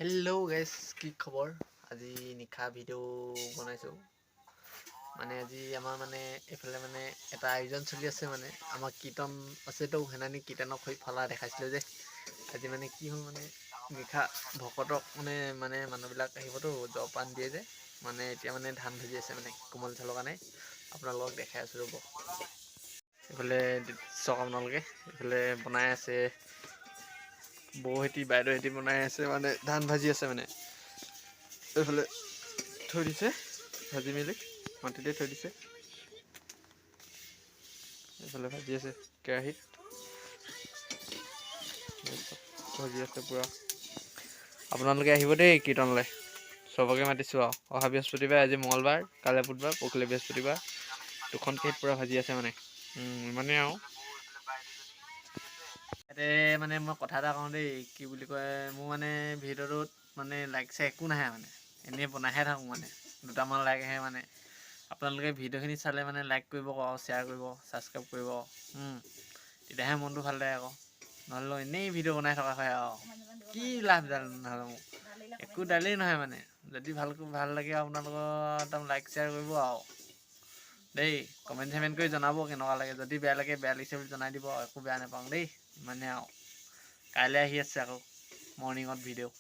Hello' guys, কি খবৰ? আজি নিশা ভিডিঅ' বনাইছোঁ। মানে আজি আমাৰ এইফালে এটা আয়োজন চলি আছে। আমাৰ কীৰ্তন আছেতো, সেনানি কীৰ্তনক হৈ ফলা দেখাইছিলোঁ যে আজি কি হ'ল নিশা ভকতক মানুহবিলাক আহিবতো জলপান দিয়ে যে এতিয়া ধান ভাজি আছে কোমল চাউলৰ কাৰণে। আপোনালোকক দেখাই আছোঁ ৰ'ব। এইফালে চাওক আপোনালোকে, এইফালে বনাই আছে বৌহেঁতি বাইদেউহেঁতি বনাই আছে ধান ভাজি আছে এইফালে থৈ দিছে ভাজি মেলি মাটিতে থৈ দিছে। এইফালে ভাজি আছে কেৰাহীত, ভাজি আছে পুৰা। আপোনালোকে আহিব দেই কীৰ্তনলৈ, চবকে মাতিছোঁ আৰু। অহা বৃহস্পতিবাৰ, আজি মঙলবাৰ, কাইলৈ বুধবাৰ, পৰহিলৈ বৃহস্পতিবাৰ, দুখন কেৰাহীত পুৰা ভাজি আছে ইমানেই আৰু। ইয়াতে মই কথা এটা কওঁ দেই, কি বুলি কয়, মোৰ ভিডিঅ'টোত লাইক চাই একো নাহে এনেই বনাইহে থাকোঁ দুটামান লাইক আহে আপোনালোকে ভিডিঅ'খিনি চালে লাইক কৰিব আকৌ, শ্বেয়াৰ কৰিব, ছাবস্ক্ৰাইব কৰিব তেতিয়াহে মনটো ভাল লাগে আকৌ। নহ'লে এনেই ভিডিঅ' বনাই থকা হয় আৰু কি লাভডাল নহ'লে মোক একো ডালেই নহয় যদি ভাল লাগে আপোনালোকৰ একদম লাইক শ্বেয়াৰ কৰিব আৰু দেই। কমেণ্ট চমেণ্ট কৰি জনাব কেনেকুৱা লাগে, যদি বেয়া লাগে বেয়া লাগিছে বুলি জনাই দিব, একো বেয়া নাপাওঁ দেই। আৰু কাইলৈ আহি আছে আকৌ মৰ্ণিঙত ভিডিঅ'।